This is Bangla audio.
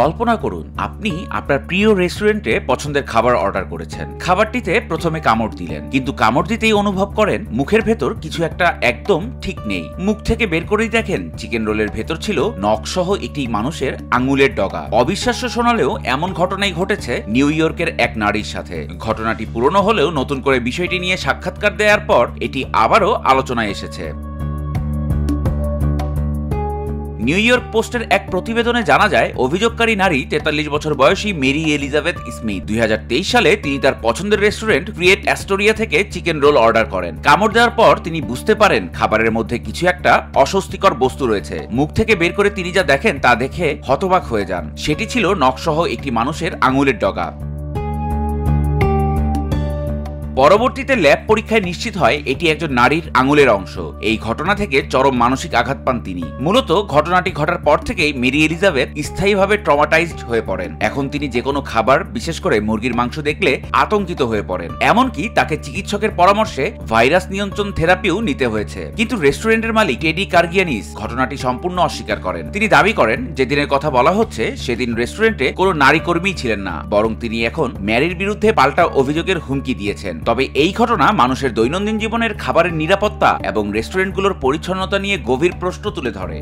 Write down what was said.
কল্পনা করুন আপনি আপনার প্রিয় রেস্টুরেন্টে পছন্দের খাবার অর্ডার করেছেন। খাবারটিতে প্রথমে কামড় দিলেন, কিন্তু কামড় দিতেই অনুভব করেন মুখের ভেতর কিছু একটা একদম ঠিক নেই। মুখ থেকে বের করেই দেখেন চিকেন রোলের ভেতর ছিল নখসহ একটি মানুষের আঙুলের ডগা। অবিশ্বাস্য শোনালেও এমন ঘটনাই ঘটেছে নিউ ইয়র্কের এক নারীর সাথে। ঘটনাটি পুরনো হলেও নতুন করে বিষয়টি নিয়ে সাক্ষাৎকার দেওয়ার পর এটি আবারও আলোচনায় এসেছে। নিউ ইয়র্ক পোস্টের এক প্রতিবেদনে জানা যায়, অভিযোগকারী নারী 43 বছর বয়সী মেরি এলিজাবেথ স্মিথ 2023 সালে তিনি তার পছন্দের রেস্টুরেন্ট ক্রিয়েট অ্যাস্টোরিয়া থেকে চিকেন রোল অর্ডার করেন। কামড় দেওয়ার পর তিনি বুঝতে পারেন খাবারের মধ্যে কিছু একটা অস্বস্তিকর বস্তু রয়েছে। মুখ থেকে বের করে তিনি যা দেখেন তা দেখে হতবাক হয়ে যান। সেটি ছিল নখসহ একটি মানুষের আঙুলের ডগা। পরবর্তীতে ল্যাব পরীক্ষায় নিশ্চিত হয় এটি একজন নারীর আঙুলের অংশ। এই ঘটনা থেকে চরম মানসিক আঘাত পান তিনি। মূলত ঘটনাটি ঘটার পর থেকেই মেরি এলিজাবেথ স্থায়ীভাবে ট্রমাটাইজড হয়ে পড়েন। এখন তিনি যে কোনো খাবার, বিশেষ করে মুরগির মাংস দেখলে আতঙ্কিত হয়ে পড়েন। এমনকি তাকে চিকিৎসকের পরামর্শে ভাইরাস নিয়ন্ত্রণ থেরাপিও নিতে হয়েছে। কিন্তু রেস্টুরেন্টের মালিক টেডি কার্গিয়ানিস ঘটনাটি সম্পূর্ণ অস্বীকার করেন। তিনি দাবি করেন যেদিনের কথা বলা হচ্ছে সেদিন রেস্টুরেন্টে কোনো নারী কর্মী ছিলেন না, বরং তিনি এখন ম্যারির বিরুদ্ধে পাল্টা অভিযোগের হুমকি দিয়েছেন। তবে এই ঘটনা মানুষের দৈনন্দিন জীবনের খাবারের নিরাপত্তা এবং রেস্টুরেন্টগুলোর পরিচ্ছন্নতা নিয়ে গভীর প্রশ্ন তুলে ধরে।